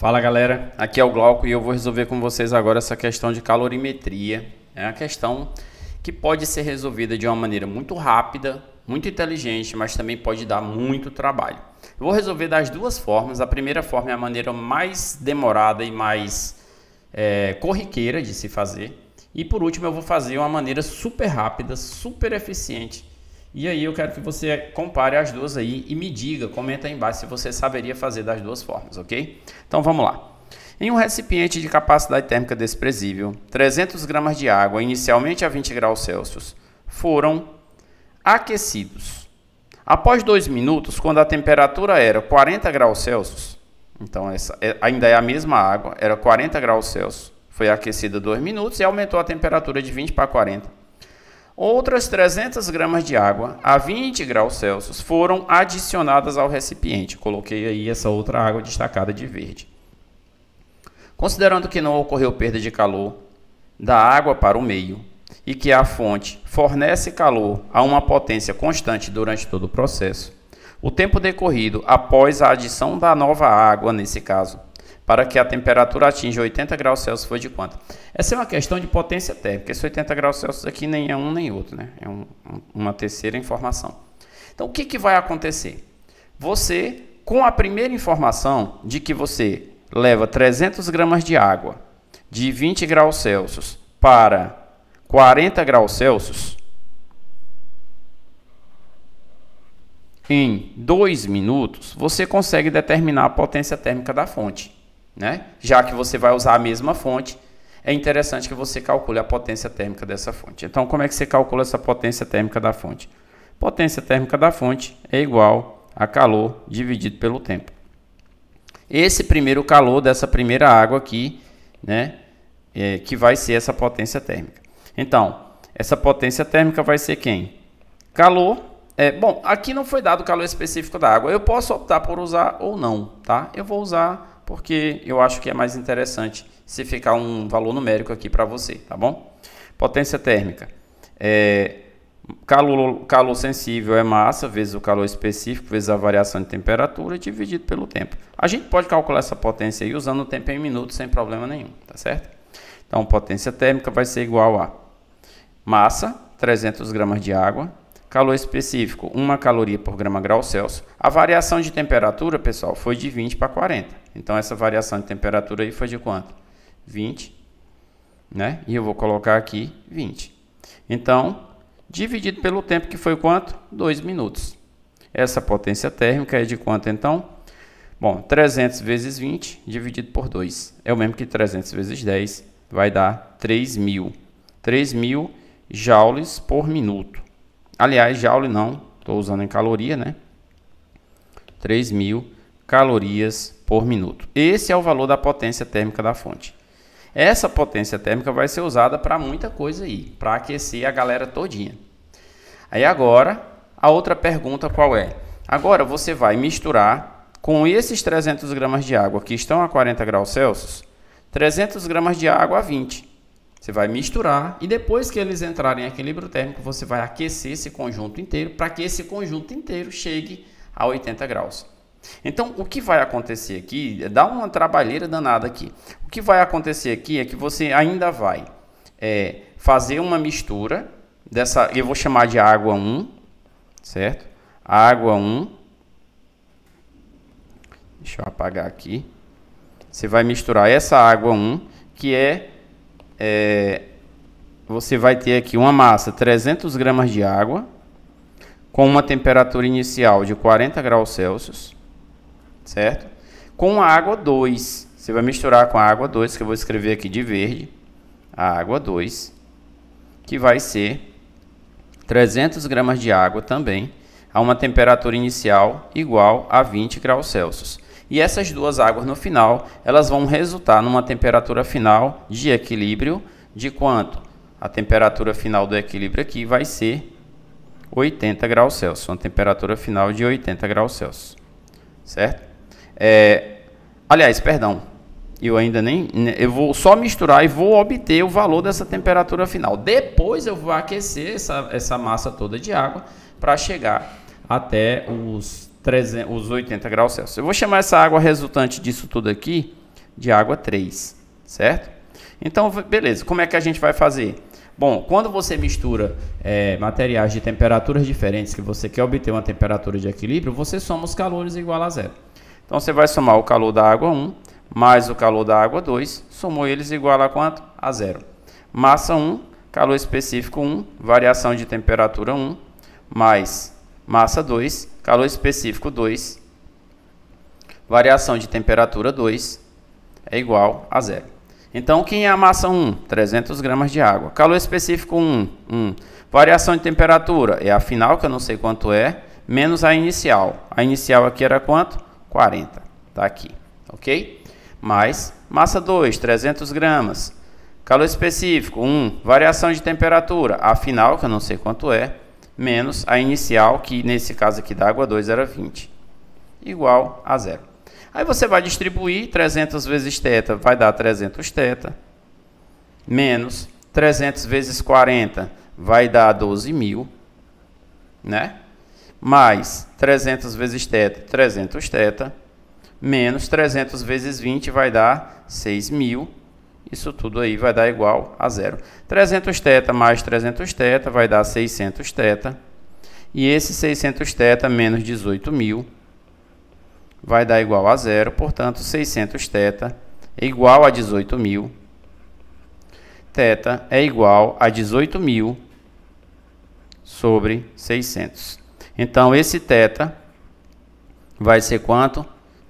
Fala galera, aqui é o Glauco e eu vou resolver com vocês agora essa questão de calorimetria. É uma questão que pode ser resolvida de uma maneira muito rápida, muito inteligente, mas também pode dar muito trabalho. Eu vou resolver das duas formas. A primeira forma é a maneira mais demorada e mais corriqueira de se fazer. E por último eu vou fazer uma maneira super rápida, super eficiente. E aí eu quero que você compare as duas aí e me diga, comenta aí embaixo se você saberia fazer das duas formas, ok? Então vamos lá. Em um recipiente de capacidade térmica desprezível, 300 gramas de água, inicialmente a 20 graus Celsius, foram aquecidos. Após 2 minutos, quando a temperatura era 40 graus Celsius, então essa ainda é a mesma água, era 40 graus Celsius, foi aquecida 2 minutos e aumentou a temperatura de 20 para 40. Outras 300 gramas de água a 20 graus Celsius foram adicionadas ao recipiente. Coloquei aí essa outra água destacada de verde. Considerando que não ocorreu perda de calor da água para o meio e que a fonte fornece calor a uma potência constante durante todo o processo, o tempo decorrido após a adição da nova água, nesse caso, para que a temperatura atinja 80 graus Celsius foi de quanto? Essa é uma questão de potência térmica. Esse 80 graus Celsius aqui nem é um nem outro, né? É uma terceira informação. Então, o que vai acontecer? Você, com a primeira informação de que você leva 300 gramas de água de 20 graus Celsius para 40 graus Celsius, em 2 minutos, você consegue determinar a potência térmica da fonte. Né? Já que você vai usar a mesma fonte, é interessante que você calcule a potência térmica dessa fonte. Então, como é que você calcula essa potência térmica da fonte? Potência térmica da fonte é igual a calor dividido pelo tempo. Esse primeiro calor dessa primeira água aqui, né, que vai ser essa potência térmica. Então, essa potência térmica vai ser quem? Calor. Bom, aqui não foi dado o calor específico da água. Eu posso optar por usar ou não, tá? Eu vou usar porque eu acho que é mais interessante se ficar um valor numérico aqui para você, tá bom? Potência térmica. Calor sensível é massa vezes o calor específico vezes a variação de temperatura dividido pelo tempo. A gente pode calcular essa potência aí usando o tempo em minutos sem problema nenhum, tá certo? Então, potência térmica vai ser igual a massa, 300 gramas de água, calor específico, 1 caloria por grama grau Celsius. A variação de temperatura, pessoal, foi de 20 para 40. Então, essa variação de temperatura aí foi de quanto? 20, né? E eu vou colocar aqui 20. Então, dividido pelo tempo, que foi quanto? 2 minutos. Essa potência térmica é de quanto, então? Bom, 300 vezes 20 dividido por 2. É o mesmo que 300 vezes 10, vai dar 3.000. 3.000 joules por minuto. Aliás, joule não, estou usando em caloria, né? 3.000 calorias por minuto. Esse é o valor da potência térmica da fonte. Essa potência térmica vai ser usada para muita coisa aí, para aquecer a galera todinha. Aí agora, a outra pergunta qual é? Agora você vai misturar com esses 300 gramas de água que estão a 40 graus Celsius, 300 gramas de água a 20. Você vai misturar e depois que eles entrarem em equilíbrio térmico, você vai aquecer esse conjunto inteiro para que esse conjunto inteiro chegue a 80 graus. Então, o que vai acontecer aqui, dá uma trabalheira danada aqui. O que vai acontecer aqui é que você ainda vai fazer uma mistura dessa, eu vou chamar de água 1, certo? Água 1. Deixa eu apagar aqui. Você vai misturar essa água 1, que você vai ter aqui uma massa, 300 gramas de água, com uma temperatura inicial de 40 graus Celsius, certo? Com a água 2, você vai misturar com a água 2, que eu vou escrever aqui de verde, a água 2, que vai ser 300 gramas de água também, a uma temperatura inicial igual a 20 graus Celsius. E essas duas águas no final, elas vão resultar numa temperatura final de equilíbrio de quanto? A temperatura final do equilíbrio aqui vai ser 80 graus Celsius, uma temperatura final de 80 graus Celsius, certo? Aliás, perdão, eu vou só misturar e vou obter o valor dessa temperatura final. Depois eu vou aquecer essa massa toda de água para chegar até os 80 graus Celsius. Eu vou chamar essa água resultante disso tudo aqui de água 3, certo? Então, beleza, como é que a gente vai fazer? Bom, quando você mistura materiais de temperaturas diferentes, que você quer obter uma temperatura de equilíbrio, você soma os calores igual a zero. Então, você vai somar o calor da água 1 mais o calor da água 2, somou eles igual a quanto? A zero. Massa 1, calor específico 1, variação de temperatura 1, mais massa 2, calor específico 2, variação de temperatura 2, é igual a zero. Então, quem é a massa 1? 300 gramas de água. Calor específico 1. Variação de temperatura é a final, que eu não sei quanto é, menos a inicial. A inicial aqui era quanto? 40. Está aqui, ok? Mais massa 2, 300 gramas. Calor específico 1. Variação de temperatura, a final, que eu não sei quanto é, menos a inicial, que nesse caso aqui da água 2 era 20. Igual a zero. Aí você vai distribuir 300 vezes θ, vai dar 300 θ, menos 300 vezes 40, vai dar 12.000, né? Mais 300 vezes θ, 300 θ, menos 300 vezes 20 vai dar 6.000. Isso tudo aí vai dar igual a zero. 300 θ mais 300 θ vai dar 600 θ, e esse 600 θ menos 18.000 vai dar igual a zero, portanto, 600 θ é igual a 18.000. Θ é igual a 18.000 sobre 600. Então, esse θ vai ser quanto?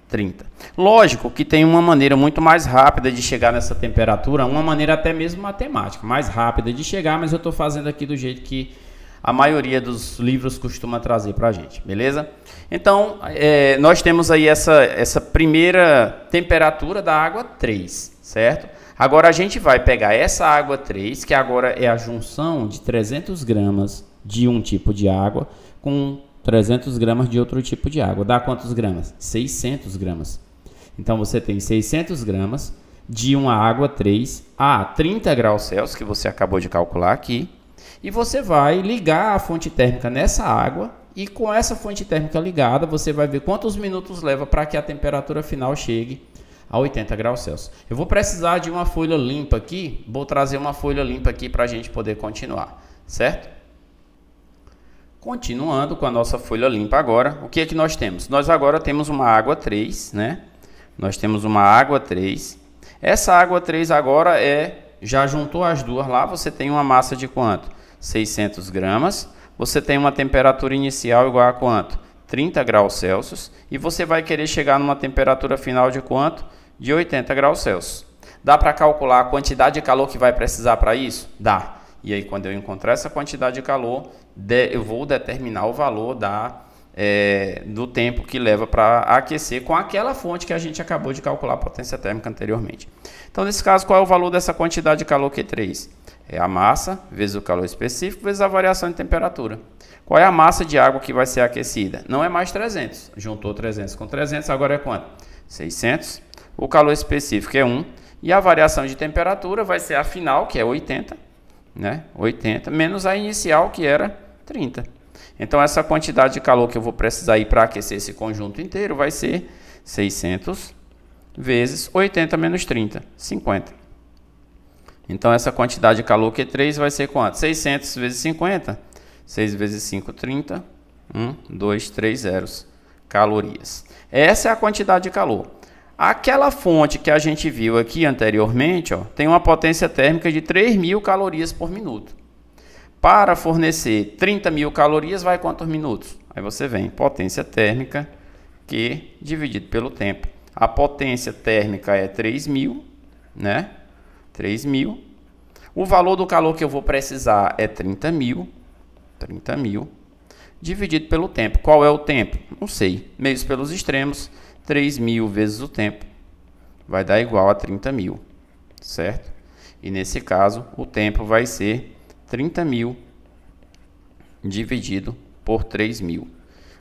30. Lógico que tem uma maneira muito mais rápida de chegar nessa temperatura, uma maneira até mesmo matemática, mais rápida de chegar, mas eu estou fazendo aqui do jeito que a maioria dos livros costuma trazer para a gente, beleza? Então, nós temos aí essa primeira temperatura da água 3, certo? Agora a gente vai pegar essa água 3, que agora é a junção de 300 gramas de um tipo de água com 300 gramas de outro tipo de água. Dá quantos gramas? 600 gramas. Então, você tem 600 gramas de uma água 3 a 30 graus Celsius, que você acabou de calcular aqui. E você vai ligar a fonte térmica nessa água e com essa fonte térmica ligada, você vai ver quantos minutos leva para que a temperatura final chegue a 80 graus Celsius. Eu vou precisar de uma folha limpa aqui, vou trazer uma folha limpa aqui para a gente poder continuar, certo? Continuando com a nossa folha limpa agora, o que é que nós temos? Nós agora temos uma água 3, né? Nós temos uma água 3. Essa água 3 agora já juntou as duas lá, você tem uma massa de quanto? 600 gramas. Você tem uma temperatura inicial igual a quanto? 30 graus Celsius. E você vai querer chegar numa temperatura final de quanto? De 80 graus Celsius. Dá para calcular a quantidade de calor que vai precisar para isso? Dá. E aí, quando eu encontrar essa quantidade de calor, eu vou determinar o valor do tempo que leva para aquecer com aquela fonte que a gente acabou de calcular a potência térmica anteriormente. Então, nesse caso, qual é o valor dessa quantidade de calor Q3? É a massa vezes o calor específico vezes a variação de temperatura. Qual é a massa de água que vai ser aquecida? Não é mais 300. Juntou 300 com 300, agora é quanto? 600. O calor específico é 1. E a variação de temperatura vai ser a final, que é 80. Né? 80, menos a inicial, que era 30. Então, essa quantidade de calor que eu vou precisar ir para aquecer esse conjunto inteiro vai ser 600 vezes 80 menos 30, 50. Então, essa quantidade de calor Q3 vai ser quanto? 600 vezes 50. 6 vezes 5, 30. 1, 2, 3 zeros. Calorias. Essa é a quantidade de calor. Aquela fonte que a gente viu aqui anteriormente, ó, tem uma potência térmica de 3.000 calorias por minuto. Para fornecer 30.000 calorias, vai quantos minutos? Aí você vem, potência térmica, Q dividido pelo tempo. A potência térmica é 3.000, né? 3.000. O valor do calor que eu vou precisar é 30.000. 30.000 dividido pelo tempo. Qual é o tempo? Não sei. Meios pelos extremos. 3.000 vezes o tempo vai dar igual a 30.000, certo? E nesse caso, o tempo vai ser 30.000 dividido por 3.000.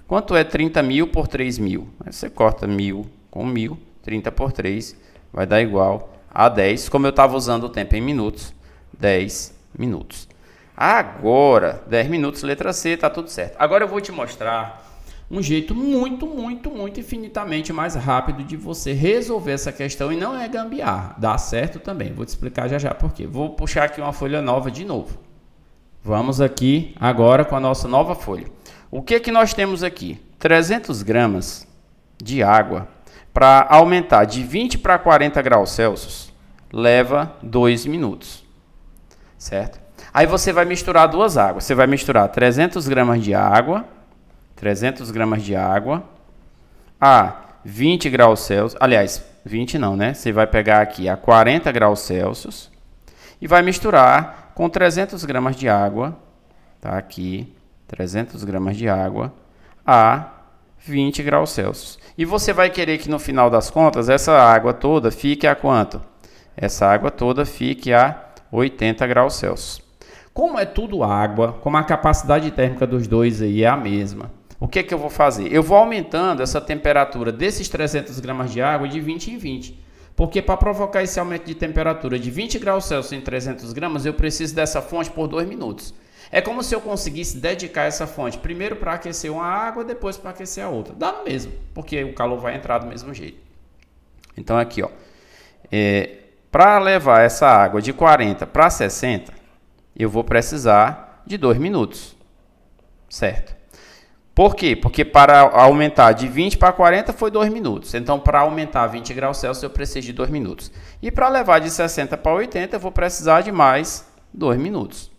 Quanto é 30.000 por 3.000? Você corta 1.000 com 1.000, 30 por 3 vai dar igual a 10. Como eu estava usando o tempo em minutos, 10 minutos. Agora, 10 minutos, letra C, está tudo certo. Agora eu vou te mostrar um jeito muito infinitamente mais rápido de você resolver essa questão e não é gambiarra. Dá certo também. Vou te explicar já já por quê. Vou puxar aqui uma folha nova de novo. Vamos aqui agora com a nossa nova folha. O que que nós temos aqui? 300 gramas de água para aumentar de 20 para 40 graus Celsius leva 2 minutos, certo? Aí você vai misturar duas águas. Você vai misturar 300 gramas de água a 20 graus Celsius. Aliás, 20 não, né? Você vai pegar aqui a 40 graus Celsius e vai misturar com 300 gramas de água, tá aqui, 300 gramas de água a 20 graus Celsius. E você vai querer que no final das contas essa água toda fique a quanto? Essa água toda fique a 80 graus Celsius. Como é tudo água, como a capacidade térmica dos dois aí é a mesma, o que que eu vou fazer? Eu vou aumentando essa temperatura desses 300 gramas de água de 20 em 20. Porque para provocar esse aumento de temperatura de 20 graus Celsius em 300 gramas, eu preciso dessa fonte por 2 minutos. É como se eu conseguisse dedicar essa fonte primeiro para aquecer uma água, depois para aquecer a outra. Dá no mesmo, porque o calor vai entrar do mesmo jeito. Então aqui, ó, para levar essa água de 40 para 60, eu vou precisar de 2 minutos, certo? Por quê? Porque para aumentar de 20 para 40 foi 2 minutos. Então, para aumentar 20 graus Celsius, eu preciso de 2 minutos. E para levar de 60 para 80, eu vou precisar de mais 2 minutos.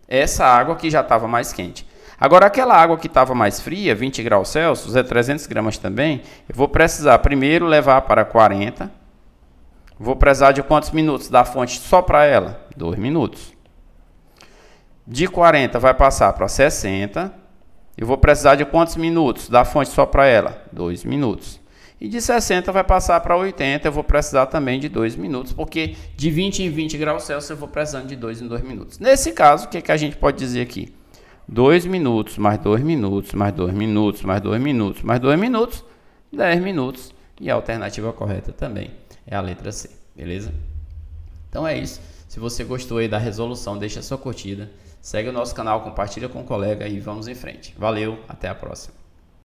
Essa água aqui já estava mais quente. Agora, aquela água que estava mais fria, 20 graus Celsius, é 300 gramas também, eu vou precisar primeiro levar para 40. Vou precisar de quantos minutos da fonte só para ela? 2 minutos. De 40 vai passar para 60. Eu vou precisar de quantos minutos da fonte só para ela? 2 minutos. E de 60 vai passar para 80, eu vou precisar também de 2 minutos, porque de 20 em 20 graus Celsius eu vou precisando de 2 em 2 minutos. Nesse caso, o que que a gente pode dizer aqui? 2 minutos, mais 2 minutos, mais 2 minutos, mais 2 minutos, mais 2 minutos, 10 minutos. E a alternativa correta também é a letra C, beleza? Então é isso. Se você gostou aí da resolução, deixa a sua curtida. Segue o nosso canal, compartilha com o colega e vamos em frente. Valeu, até a próxima.